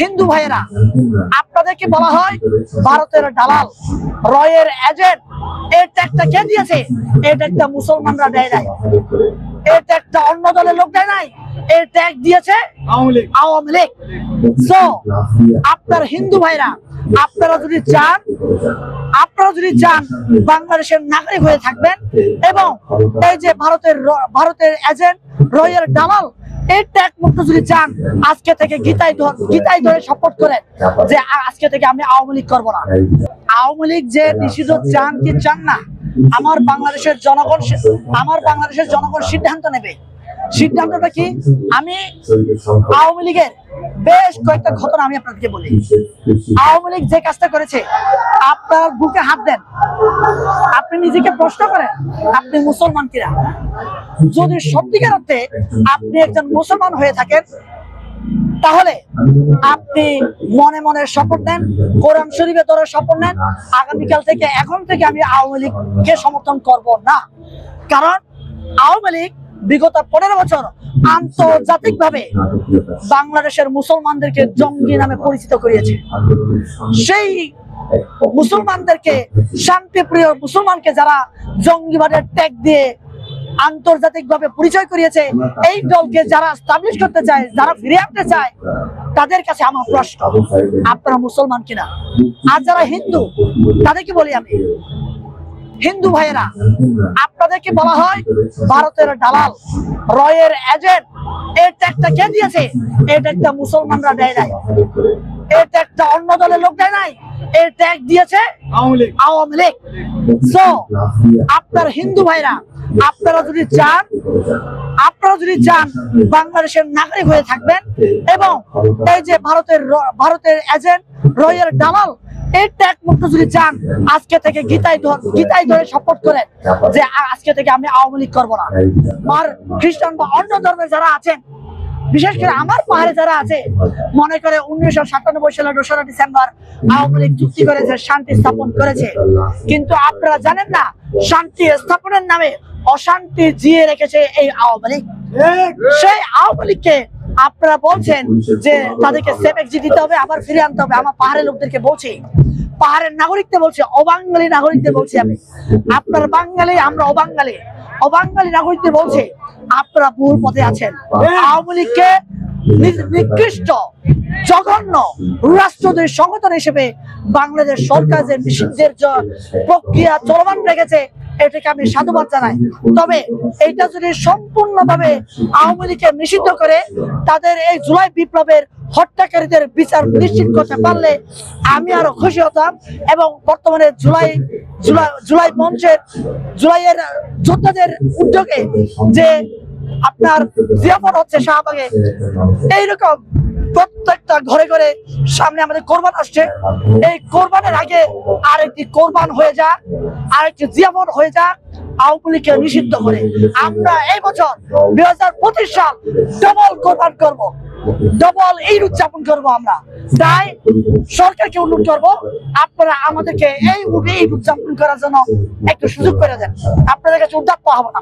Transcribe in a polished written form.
হিন্দু ভাইয়েরা, আপনাদেরকে বলা হয় ভারতের দালাল, রয়ের এজেন্ট। এই ট্যাগটা কে দিয়েছে? এই ট্যাগটা মুসলমানরা দেয় নাই, এই ট্যাগটা অন্য দলের লোক দেয় নাই, এই ট্যাগ দিয়েছে আওয়ামী লীগ। সো আপনার হিন্দু ভাইরা, আপনারা যদি চান বাংলাদেশের নাগরিক হয়ে থাকবেন এবং এই যে ভারতের এজেন্ট, রয়ের দালাল, এই ট্যাগ মুক্ত যদি চান, আজকে থেকে গীতায় ধরে শপথ করেন যে আজকে থেকে আমি আওয়ামী লীগ করবো না। আওয়ামী লীগ যে নিষিদ্ধ চান কি চান না, আমার বাংলাদেশের জনগণ সিদ্ধান্ত নেবে। সিদ্ধান্তটা কি? আমি আওয়ামী লীগের বেশ কয়েকটা ঘটনা আমি আপনাদেরকে বলি। আওয়ামী লীগ যে কাজটা করেছে, আপনার বুকে হাত দেন, আপনি নিজেকে প্রশ্ন করেন আপনি মুসলমান কিনা। যদি সত্যিকার অর্থে আপনি একজন মুসলমান হয়ে থাকেন, তাহলে আপনি মনে মনে শপথ নেন, কোরআন শরীফে ধরে শপথ নেন, আগামীকাল থেকে, এখন থেকে আমি আওয়ামী লীগকে সমর্থন করব না। কারণ আওয়ামী লীগ বিগত 15 বছর আন্তর্জাতিকভাবে বাংলাদেশের মুসলমানদেরকে জঙ্গি নামে পরিচিত করিয়েছে। সেই মুসলমানদেরকে, শান্তিপ্রিয় মুসলমানকে যারা জঙ্গিবাদের ট্যাগ দিয়ে আন্তর্জাতিকভাবে পরিচয় করিয়েছে, এই দলকে যারা এস্টাবলিশ করতে চায়, যারা ফিরে আনতে চায়, তাদের কাছে আমার প্রশ্ন, আপনারা মুসলমান কিনা? আর যারা হিন্দু, তাদেরকে বলি আমি, হিন্দু ভাইয়েরা, আপনাদেরকে বলা হয় ভারতের দালাল, রয়ের এজেন্ট। এই ট্যাগটা কে দিয়েছে? এই ট্যাগটা মুসলমানরা দেয় নাই, এই ট্যাগটা অন্য দলের লোক দেয় নাই, এই ট্যাগ দিয়েছে আওয়ামী লীগ। সো আপনার হিন্দু ভাইরা, আপনারা যদি চান বাংলাদেশের নাগরিক হয়ে থাকবেন এবং এই যে ভারতের এজেন্ট, রয়ের দালাল, এই ট্যাগ মুক্ত যদি চান, আজকে থেকে গীতায় ধরে শপথ করেন যে আজকে থেকে আমি আওয়ামী লীগ করবো না। আর খ্রিস্টান বা অন্য ধর্মের যারা আছেন, বিশেষ করে আমার পাহাড়ে যারা আছে, মনে করে 1997 সালে 2রা ডিসেম্বর আওয়ামী লীগ চুক্তি করেছে, শান্তি স্থাপন করেছে। কিন্তু আপনারা জানেন না, শান্তি স্থাপনের নামে অশান্তি জিয়ে রেখেছে এই আওয়ামী লীগ। সেই আওয়ামী লীগকে আপনারা বলছেন যে তাদেরকে সেফ এক্সিট দিতে হবে, আবার ফিরে আনতে হবে। আমার পাহাড়ের লোকদেরকে বলছি, পাহাড়ের নাগরিকদের বলছি, অবাঙালি নাগরিকদের বলছি আমি, আপনার বাঙালি, আমরা অবাঙালি নাগরিকদের বলছি, আপনারা ভুল পথে আছেন। আওয়ামী লীগকে নিকৃষ্ট, জঘন্য রাষ্ট্রদ্রোহী সংগঠন হিসেবে বাংলাদেশ সরকার যে নিষিদ্ধের প্রক্রিয়া চলমান রেখেছে, এটাকে আমি সাধুবাদ জানাই। তবে এইটা যদি সম্পূর্ণভাবে আওয়ামী লীগকে নিষিদ্ধ করে তাদের এই জুলাই বিপ্লবের হত্যাকারীদের বিচার নিশ্চিত করতে পারলে আমি আরো খুশি হতাম। এবং বর্তমানে জুলাই মঞ্চের, জুলাইয়ের যোদ্ধাদের উদ্যোগে যে আপনার জিয়াফত হচ্ছে শাহবাগে, এইরকম প্রত্যেকটা ঘরে ঘরে সামনে আমাদের কোরবান আসছে, এই কোরবানের আগে আরেকটি কোরবান হয়ে যাক, আরেকটি জিয়াফত হয়ে যাক, আওয়ামী লীগকে নিষিদ্ধ করে আমরা এই বছর 2025 সাল ডবল কোরবান করব, ডবল ঈদ উদযাপন করবো আমরা। তাই সরকারকে অনুরোধ করবো, আপনারা আমাদেরকে এই ঈদ উদযাপন করার জন্য একটু সুযোগ করে দেন, আপনাদের কাছে উদ্যোগ পাওয়া হবে না।